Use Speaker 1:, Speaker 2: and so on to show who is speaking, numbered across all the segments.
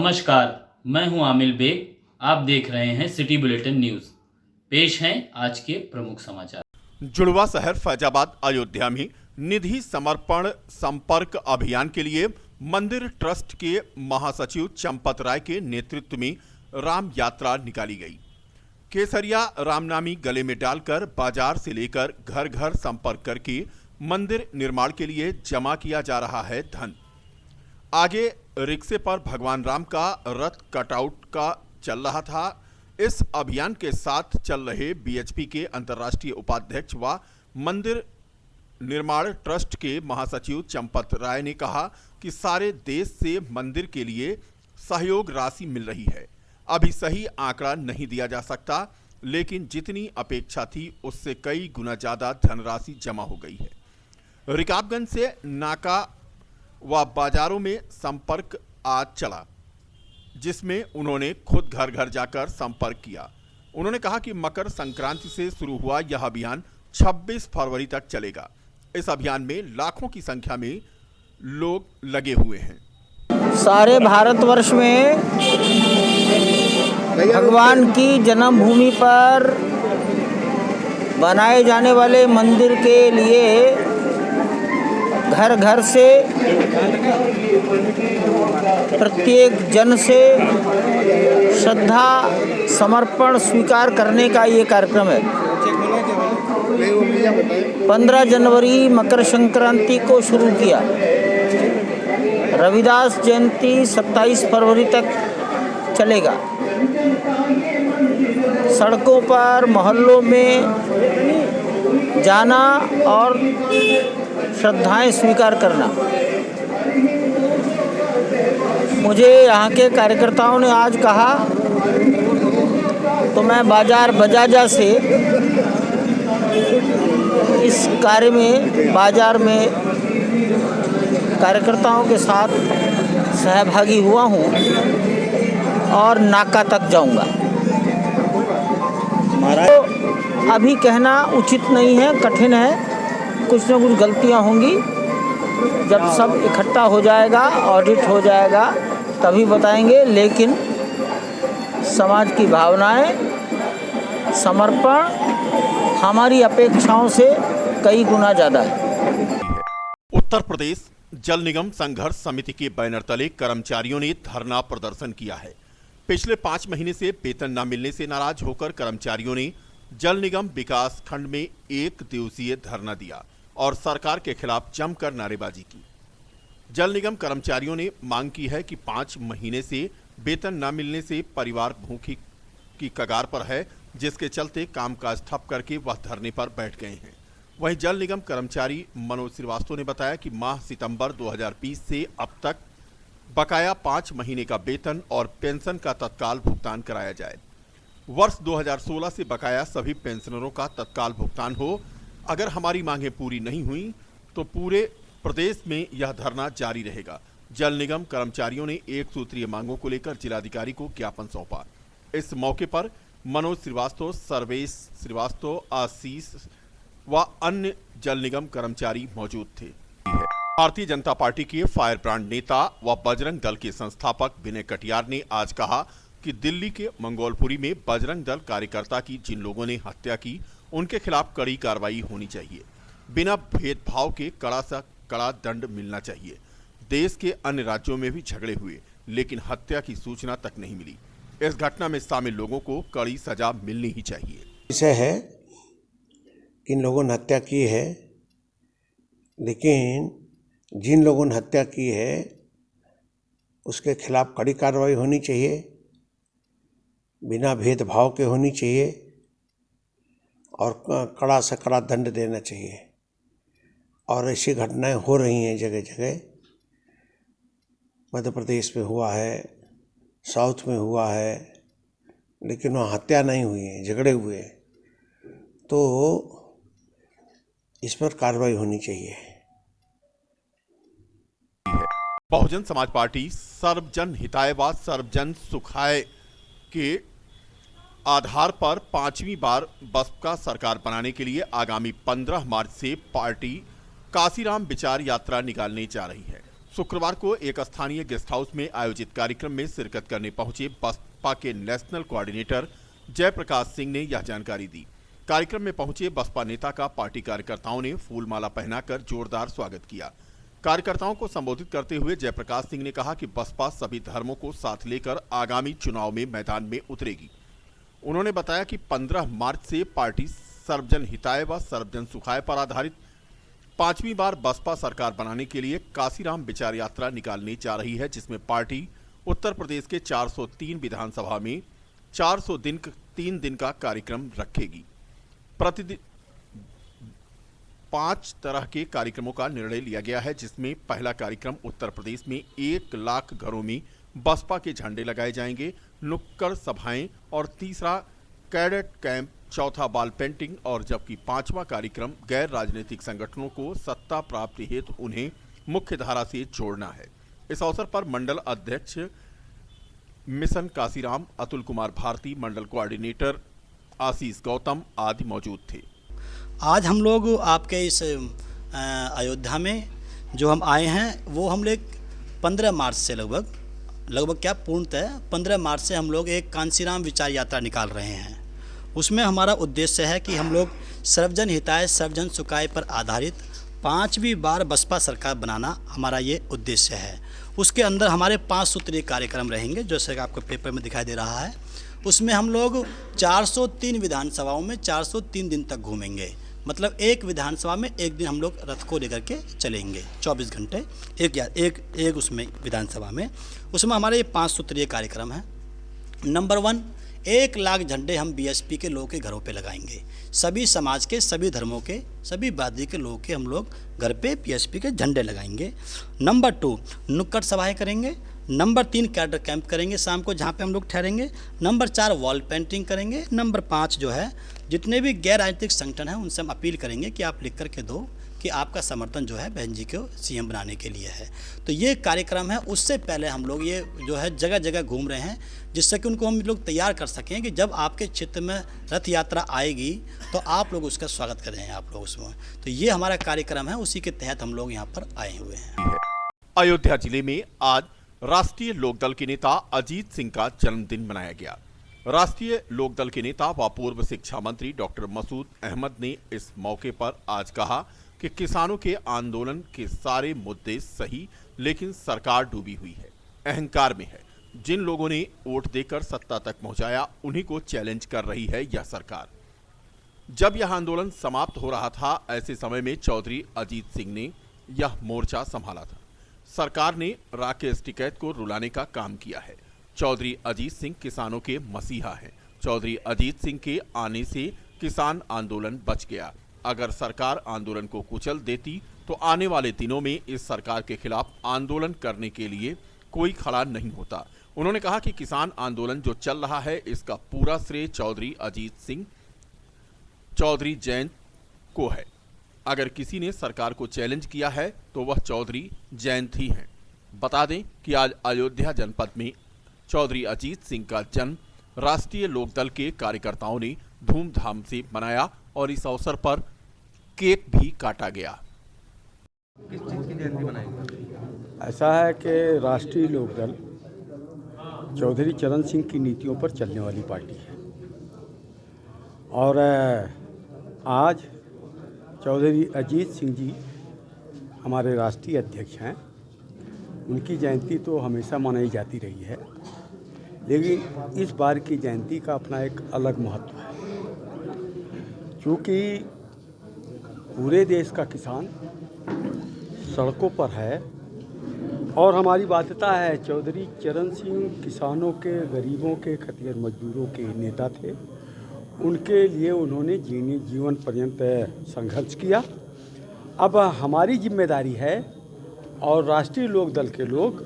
Speaker 1: नमस्कार, मैं हूं आमिल बेग। आप देख रहे हैं सिटी बुलेटिन न्यूज़। पेश हैं आज के प्रमुख समाचार।
Speaker 2: जुड़वा शहर फैजाबाद अयोध्या में निधि समर्पण संपर्क अभियान के लिए मंदिर ट्रस्ट के महासचिव चंपत राय के नेतृत्व में राम यात्रा निकाली गई। केसरिया रामनामी गले में डालकर बाजार से लेकर घर घर संपर्क करके मंदिर निर्माण के लिए जमा किया जा रहा है धन। आगे रिक्शे पर भगवान राम का रथ कटआउट का चल रहा था। इस अभियान के साथ चल रहे बीएचपी के अंतर्राष्ट्रीय उपाध्यक्ष व मंदिर निर्माण ट्रस्ट के महासचिव चंपत राय ने कहा कि सारे देश से मंदिर के लिए सहयोग राशि मिल रही है। अभी सही आंकड़ा नहीं दिया जा सकता, लेकिन जितनी अपेक्षा थी उससे कई गुना ज्यादा धनराशि जमा हो गई है। रिकाबगंज से नाका व बाजारों में संपर्क आज चला, जिसमें उन्होंने खुद घर घर जाकर संपर्क किया। उन्होंने कहा कि मकर संक्रांति से शुरू हुआ यह अभियान 26 फरवरी तक चलेगा। इस अभियान में लाखों की संख्या में लोग लगे हुए हैं।
Speaker 3: सारे भारतवर्ष में भगवान की जन्मभूमि पर बनाए जाने वाले मंदिर के लिए घर घर से प्रत्येक जन से श्रद्धा समर्पण स्वीकार करने का ये कार्यक्रम है। 15 जनवरी मकर संक्रांति को शुरू किया। रविदास जयंती 27 फरवरी तक चलेगा। सड़कों पर मोहल्लों में जाना और श्रद्धाएं स्वीकार करना। मुझे यहाँ के कार्यकर्ताओं ने आज कहा तो मैं बाजार बजाजा से इस कार्य में बाजार में कार्यकर्ताओं के साथ सहभागी हुआ हूँ और नाका तक जाऊँगा। तो अभी कहना उचित नहीं है, कठिन है, कुछ न कुछ गलतियां होंगी। जब सब इकट्ठा हो जाएगा, ऑडिट हो जाएगा, तभी बताएंगे। लेकिन समाज की भावनाएं, समर्पण हमारी अपेक्षाओं से कई गुना ज़्यादा है।
Speaker 2: उत्तर प्रदेश जल निगम संघर्ष समिति के बैनर तले कर्मचारियों ने धरना प्रदर्शन किया है। पिछले 5 महीने से वेतन न मिलने से नाराज होकर कर्मचारियों ने जल निगम विकास खंड में 1 दिवसीय धरना दिया और सरकार के खिलाफ जमकर नारेबाजी की। जल निगम कर्मचारियों ने मांग की है कि 5 महीने से वेतन न मिलने से परिवार भूखी की कगार पर है, जिसके चलते कामकाज ठप करके वह धरने पर बैठ गए हैं। वहीं जल निगम कर्मचारी मनोज श्रीवास्तव ने बताया कि माह सितंबर 2020 से अब तक बकाया 5 महीने का वेतन और पेंशन का तत्काल भुगतान कराया जाए। वर्ष 2016 से बकाया सभी पेंशनरों का तत्काल भुगतान हो। अगर हमारी मांगें पूरी नहीं हुई तो पूरे प्रदेश में यह धरना जारी रहेगा। जल निगम कर्मचारियों ने 1 सूत्रीय मांगों को लेकर जिलाधिकारी को ज्ञापन सौंपा। इस मौके पर मनोज श्रीवास्तव, सर्वेश श्रीवास्तव, आशीष व अन्य जल निगम कर्मचारी मौजूद थे। भारतीय जनता पार्टी के फायर ब्रांड नेता व बजरंग दल के संस्थापक विनय कटियार ने आज कहा कि दिल्ली के मंगोलपुरी में बजरंग दल कार्यकर्ता की जिन लोगों ने हत्या की, उनके खिलाफ कड़ी कार्रवाई होनी चाहिए। बिना भेदभाव के कड़ा से कड़ा दंड मिलना चाहिए। देश के अन्य राज्यों में भी झगड़े हुए, लेकिन हत्या की सूचना तक नहीं मिली। इस घटना में शामिल लोगों को कड़ी सजा मिलनी ही चाहिए।
Speaker 4: विषय है कि इन लोगों ने हत्या की है, लेकिन जिन लोगों ने हत्या की है उसके खिलाफ कड़ी कार्रवाई होनी चाहिए, बिना भेदभाव के होनी चाहिए और कड़ा से कड़ा दंड देना चाहिए। और ऐसी घटनाएं हो रही हैं जगह जगह। मध्य प्रदेश में हुआ है, साउथ में हुआ है, लेकिन वहाँ हत्या नहीं हुई है, झगड़े हुए हैं। तो इस पर कार्रवाई होनी चाहिए।
Speaker 2: बहुजन समाज पार्टी सर्वजन हिताय व सर्वजन सुखाय के आधार पर 5वीं बार बसपा सरकार बनाने के लिए आगामी 15 मार्च से पार्टी काशीराम विचार यात्रा निकालने जा रही है। शुक्रवार को एक स्थानीय गेस्ट हाउस में आयोजित कार्यक्रम में शिरकत करने पहुंचे बसपा के नेशनल कोऑर्डिनेटर जयप्रकाश सिंह ने यह जानकारी दी। कार्यक्रम में पहुंचे बसपा नेता का पार्टी कार्यकर्ताओं ने फूलमाला पहनाकर जोरदार स्वागत किया। कार्यकर्ताओं को संबोधित करते हुए जयप्रकाश सिंह ने कहा कि बसपा सभी धर्मों को साथ लेकर आगामी चुनाव में मैदान में उतरेगी। उन्होंने बताया कि 15 मार्च से पार्टी सर्वजन हिताय व सर्वजन सुखाय पर आधारित 5वीं बार बसपा सरकार बनाने के लिए काशीराम विचार यात्रा निकालने जा रही है, जिसमें पार्टी उत्तर प्रदेश के 403 विधानसभा में 3 दिन का कार्यक्रम रखेगी। प्रतिदिन 5 तरह के कार्यक्रमों का निर्णय लिया गया है, जिसमें पहला कार्यक्रम उत्तर प्रदेश में 1 लाख घरों में बसपा के झंडे लगाए जाएंगे, नुक्कड़ सभाएं, और तीसरा कैडेट कैंप, चौथा बाल पेंटिंग, और जबकि 5वां कार्यक्रम गैर राजनीतिक संगठनों को सत्ता प्राप्ति हेतु उन्हें मुख्य धारा से जोड़ना है। इस अवसर पर मंडल अध्यक्ष मिशन काशीराम, अतुल कुमार भारती, मंडल कोऑर्डिनेटर आशीष गौतम आदि मौजूद थे।
Speaker 5: आज हम लोग आपके इस अयोध्या में जो हम आए हैं वो हम लोग 15 मार्च से लगभग क्या पूर्णतः 15 मार्च से हम लोग एक कांशीराम विचार यात्रा निकाल रहे हैं। उसमें हमारा उद्देश्य है कि हम लोग सर्वजन हिताय सर्वजन सुखाय पर आधारित 5वीं बार बसपा सरकार बनाना हमारा ये उद्देश्य है। उसके अंदर हमारे 5 सूत्रीय कार्यक्रम रहेंगे, जैसे कि आपको पेपर में दिखाई दे रहा है। उसमें हम लोग 403 विधानसभाओं में 403 दिन तक घूमेंगे, मतलब एक विधानसभा में एक दिन हम लोग रथ को लेकर के चलेंगे 24 घंटे एक उसमें विधानसभा में। उसमें हमारे ये 5 सूत्रीय कार्यक्रम हैं। नंबर 1, 1 लाख झंडे हम बीएसपी के लोगों के घरों पे लगाएंगे। सभी समाज के, सभी धर्मों के, सभी बादी के लोगों के हम लोग घर पे बीएसपी के झंडे लगाएंगे। नंबर 2, नुक्कड़ सभाएं करेंगे। नंबर 3, कैडर कैंप करेंगे शाम को, जहाँ पे हम लोग ठहरेंगे। नंबर 4, वॉल पेंटिंग करेंगे। नंबर 5 जो है, जितने भी गैर राजनीतिक संगठन हैं उनसे हम अपील करेंगे कि आप लिख करके दो कि आपका समर्थन जो है बहन जी को सीएम बनाने के लिए है। तो ये कार्यक्रम है। उससे पहले हम लोग ये जो है जगह जगह घूम रहे हैं, जिससे कि उनको हम लोग तैयार कर सकें कि जब आपके क्षेत्र में रथ यात्रा आएगी तो आप लोग उसका स्वागत करें आप लोग उसमें। तो ये हमारा कार्यक्रम है, उसी के तहत हम लोग यहाँ पर आए हुए हैं।
Speaker 2: अयोध्या जिले में आज राष्ट्रीय लोकदल के नेता अजीत सिंह का जन्मदिन मनाया गया। राष्ट्रीय लोकदल के नेता व पूर्व शिक्षा मंत्री डॉक्टर मसूद अहमद ने इस मौके पर आज कहा कि किसानों के आंदोलन के सारे मुद्दे सही, लेकिन सरकार डूबी हुई है, अहंकार में है। जिन लोगों ने वोट देकर सत्ता तक पहुंचाया, उन्हीं को चैलेंज कर रही है यह सरकार। जब यह आंदोलन समाप्त हो रहा था, ऐसे समय में चौधरी अजीत सिंह ने यह मोर्चा संभाला था। सरकार ने राकेश टिकैत को रुलाने का काम किया है। चौधरी अजीत सिंह किसानों के मसीहा हैं। चौधरी अजीत सिंह के आने से किसान आंदोलन बच गया। अगर सरकार आंदोलन को कुचल देती तो आने वाले दिनों में इस सरकार के खिलाफ आंदोलन करने के लिए कोई खड़ा नहीं होता। उन्होंने कहा कि किसान आंदोलन जो चल रहा है, इसका पूरा श्रेय चौधरी अजीत सिंह, चौधरी जयंत को है। अगर किसी ने सरकार को चैलेंज किया है तो वह चौधरी जयंत ही हैं। बता दें कि आज अयोध्या जनपद में चौधरी अजीत सिंह का जन्म राष्ट्रीय लोकदल के कार्यकर्ताओं ने धूमधाम से मनाया और इस अवसर पर केक भी काटा गया।
Speaker 6: किस चीज़ की जयंती मनाई?
Speaker 7: ऐसा है कि राष्ट्रीय लोकदल चौधरी चरण सिंह की नीतियों पर चलने वाली पार्टी है और आज चौधरी अजीत सिंह जी हमारे राष्ट्रीय अध्यक्ष हैं। उनकी जयंती तो हमेशा मनाई जाती रही है, लेकिन इस बार की जयंती का अपना एक अलग महत्व है, क्योंकि पूरे देश का किसान सड़कों पर है और हमारी बाध्यता है। चौधरी चरण सिंह किसानों के, गरीबों के, खटियर मजदूरों के नेता थे। उनके लिए उन्होंने जीवन पर्यंत संघर्ष किया। अब हमारी जिम्मेदारी है और राष्ट्रीय लोकदल के लोग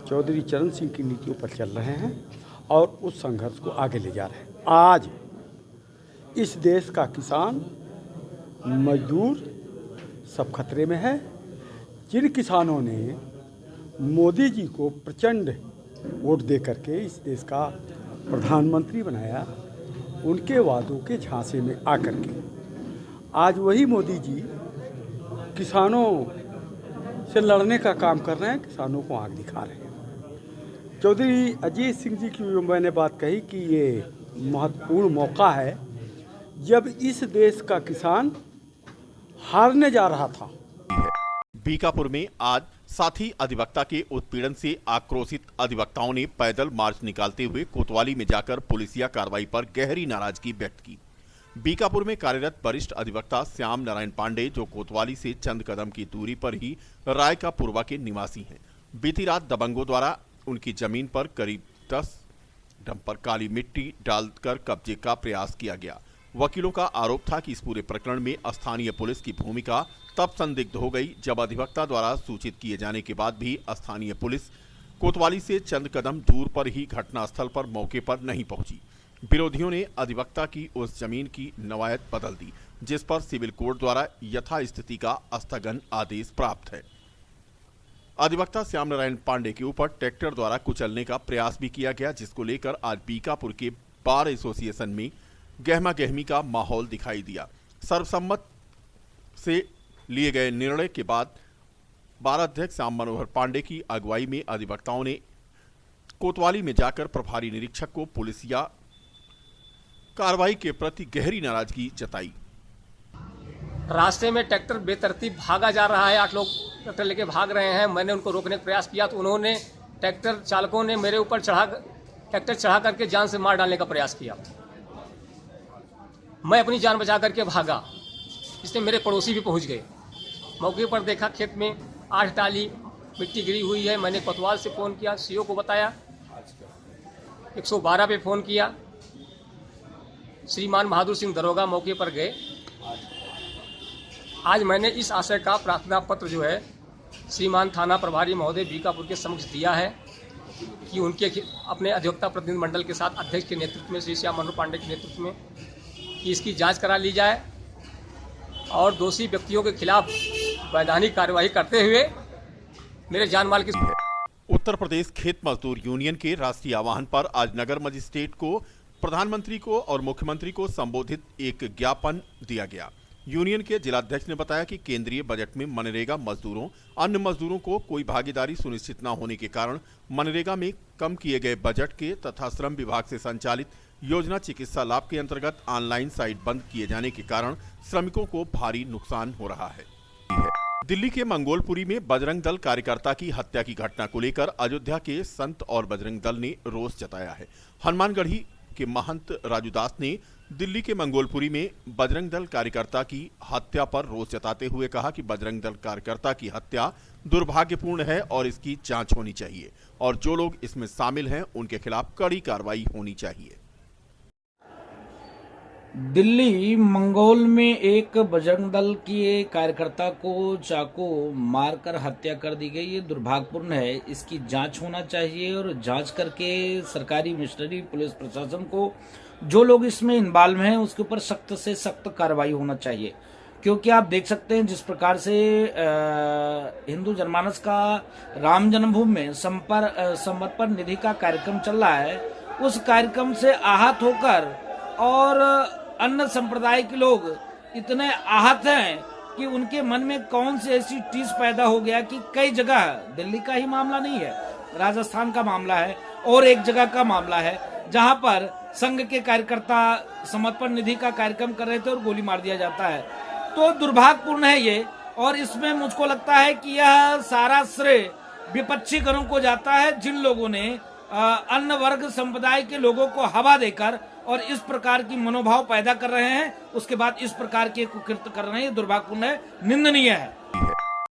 Speaker 7: चौधरी चरण सिंह की नीतियों पर चल रहे हैं और उस संघर्ष को आगे ले जा रहे हैं। आज इस देश का किसान, मजदूर सब खतरे में है। जिन किसानों ने मोदी जी को प्रचंड वोट दे करके इस देश का प्रधानमंत्री बनाया, उनके वादों के झांसे में आकर के आज वही मोदी जी किसानों से लड़ने का काम कर रहे हैं, किसानों को आग दिखा रहे हैं। चौधरी अजीत सिंह जी की मैंने बात कही कि ये महत्वपूर्ण मौका है जब इस देश का किसान हारने जा रहा था।
Speaker 2: बीकापुर में आज साथी अधिवक्ता के उत्पीड़न से आक्रोशित अधिवक्ताओं ने पैदल मार्च निकालते हुए कोतवाली में जाकर पुलिसिया कार्रवाई पर गहरी नाराजगी व्यक्त की। बीकापुर में कार्यरत वरिष्ठ अधिवक्ता श्याम नारायण पांडे, जो कोतवाली से चंद कदम की दूरी पर ही रायकापुरवा के निवासी हैं, बीती रात दबंगों द्वारा उनकी जमीन पर करीब 10 डंपर काली मिट्टी डालकर कब्जे का प्रयास किया गया। वकीलों का आरोप था कि इस पूरे प्रकरण में स्थानीय पुलिस की भूमिका तब संदिग्ध हो गई जब अधिवक्ता द्वारा सूचित किए जाने के बाद भी स्थानीय पुलिस कोतवाली से चंद कदम दूर पर ही घटनास्थल पर मौके पर नहीं पहुंची। विरोधियों ने अधिवक्ता की उस जमीन की नवायत बदल दी, जिस पर सिविल कोर्ट द्वारा यथास्थिति का स्थगन आदेश प्राप्त है। अधिवक्ता श्याम नारायण पांडे के ऊपर ट्रैक्टर द्वारा कुचलने का प्रयास भी किया गया, जिसको लेकर आज बीकापुर के बार एसोसिएशन में गहमा गहमी का माहौल दिखाई दिया। सर्वसम्मत से लिए गए निर्णय के बाद बार अध्यक्ष श्याम मनोहर पांडे की अगुवाई में अधिवक्ताओं ने कोतवाली में जाकर प्रभारी निरीक्षक को पुलिसिया कार्रवाई के प्रति गहरी नाराजगी जताई।
Speaker 8: रास्ते में ट्रैक्टर बेतरतीब भागा जा रहा है, 8 लोग ट्रैक्टर लेके भाग रहे हैं। मैंने उनको रोकने का प्रयास किया तो उन्होंने, ट्रैक्टर चालकों ने मेरे ऊपर ट्रैक्टर चढ़ा करके जान से मार डालने का प्रयास किया। मैं अपनी जान बचा करके भागा, इससे मेरे पड़ोसी भी पहुंच गए। मौके पर देखा खेत में 8 टाली मिट्टी गिरी हुई है। मैंने कोतवाल से फ़ोन किया, सीओ को बताया, 112 पे फ़ोन किया। श्रीमान बहादुर सिंह दरोगा मौके पर गए। आज मैंने इस आशय का प्रार्थना पत्र जो है श्रीमान थाना प्रभारी महोदय बीकापुर के समक्ष दिया है कि उनके अपने अधिवक्ता प्रतिनिधि मंडल के साथ अध्यक्ष के नेतृत्व में, श्री श्याम मनोहर पांडे के नेतृत्व में, कि इसकी जांच करा ली जाए और दोषी व्यक्तियों के खिलाफ वैधानिक कार्यवाही करते हुए मेरे जान माल की।
Speaker 2: उत्तर प्रदेश खेत मजदूर यूनियन के राष्ट्रीय आह्वान पर आज नगर मजिस्ट्रेट को, प्रधानमंत्री को और मुख्यमंत्री को संबोधित एक ज्ञापन दिया गया। यूनियन के जिलाध्यक्ष ने बताया कि केंद्रीय बजट में मनरेगा मजदूरों, अन्य मजदूरों को कोई भागीदारी सुनिश्चित न होने के कारण मनरेगा में कम किए गए बजट के तथा श्रम विभाग से संचालित योजना चिकित्सा लाभ के अंतर्गत ऑनलाइन साइट बंद किए जाने के कारण श्रमिकों को भारी नुकसान हो रहा है। दिल्ली के मंगोलपुरी में बजरंग दल कार्यकर्ता की हत्या की घटना को लेकर अयोध्या के संत और बजरंग दल ने रोष जताया है। हनुमानगढ़ी के महंत राजूदास ने दिल्ली के मंगोलपुरी में बजरंग दल कार्यकर्ता की हत्या पर रोष जताते हुए कहा कि बजरंग दल कार्यकर्ता की हत्या दुर्भाग्यपूर्ण है और इसकी जांच होनी चाहिए और जो लोग इसमें शामिल हैं उनके खिलाफ कड़ी कार्रवाई होनी चाहिए।
Speaker 3: दिल्ली मंगोल में एक बजरंग दल की कार्यकर्ता को चाकू मारकर हत्या कर दी गई। ये दुर्भाग्यपूर्ण है, इसकी जांच होना चाहिए और जांच करके सरकारी मिशनरी पुलिस प्रशासन को जो लोग इसमें इन्वॉल्व हैं उसके ऊपर सख्त से सख्त कार्रवाई होना चाहिए। क्योंकि आप देख सकते हैं जिस प्रकार से हिंदू जनमानस का राम जन्मभूमि में समर्पण निधि का कार्यक्रम चल रहा है, उस कार्यक्रम से आहत होकर और अन्य संप्रदाय के लोग इतने आहत हैं कि उनके मन में कौन सी ऐसी टीस पैदा हो गया कि कई जगह, दिल्ली का ही मामला नहीं है, राजस्थान का मामला है और एक जगह का मामला है जहां पर संघ के कार्यकर्ता समर्पण निधि का कार्यक्रम कर रहे थे और गोली मार दिया जाता है। तो दुर्भाग्यपूर्ण है ये, और इसमें मुझको लगता है कि यह सारा श्रेय विपक्षी गणों को जाता है, जिन लोगों ने अन्य वर्ग संप्रदाय के लोगों को हवा देकर और इस प्रकार की मनोभाव पैदा कर रहे हैं, उसके बाद इस प्रकार के कुकृत्य कर रहे हैं। ये दुर्भाग्यपूर्ण है, निंदनीय है।